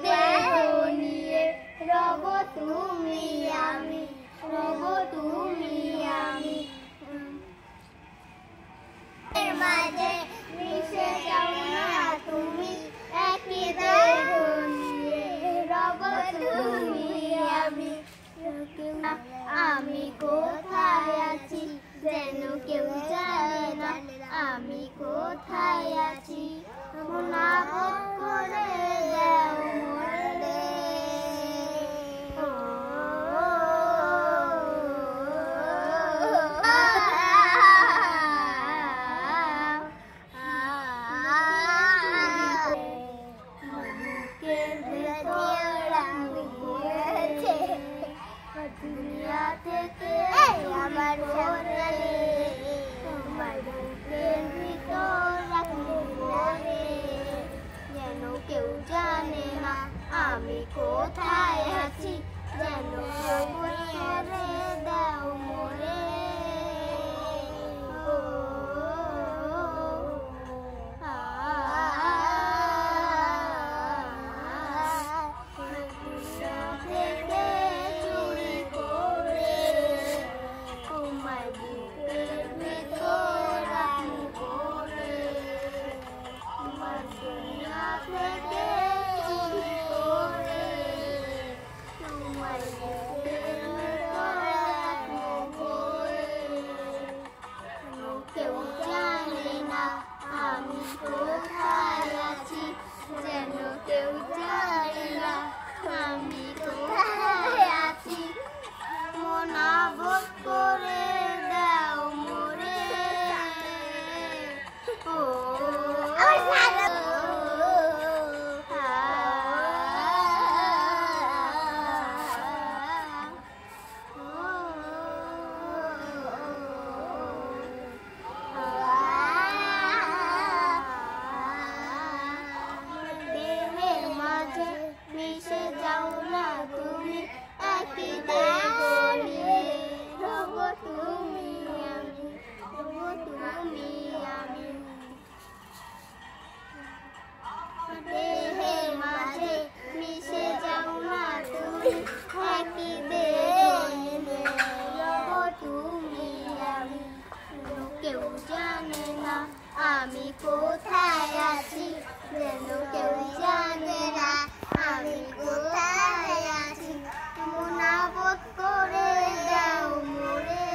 দেহ নিয়ে রব তুমি আমি, রব তুমি আমি। এর মাঝে মিশে যাও না তুমি, একই দেহ নিয়ে রব তুমি আমি। আমি কোথায় আছি যেন কেউ জানে না, আমি কোথায় আছি মুনাফত করে দাও মোরে। দুনিয়া থেকে আমার পরে তোমার বুকের ভিতর রাখবো পরে, যেন কেউ জানে না আমি কোথায় আছি, যেন কেউ করে দাও মোরে। কেউ জানে না আমি কোথায় আছি, যেন কেউ জানে না আমি কোথায় আছি মুনাফত করে দাও মোরে। ও মিশে যাও না তুমি, একই দেহ নিয়ে রব তুমি আমি, রব তুমি আমি। দেহের মাঝে মিশে যাও না তুমি, একই দেহ নিয়ে রব তুমি আমি। কেউ জানে না আমি কোথায় আছি, যেন কেউ জানে না আমি কোথায় আছি মুনাফত করে দাও মোরে।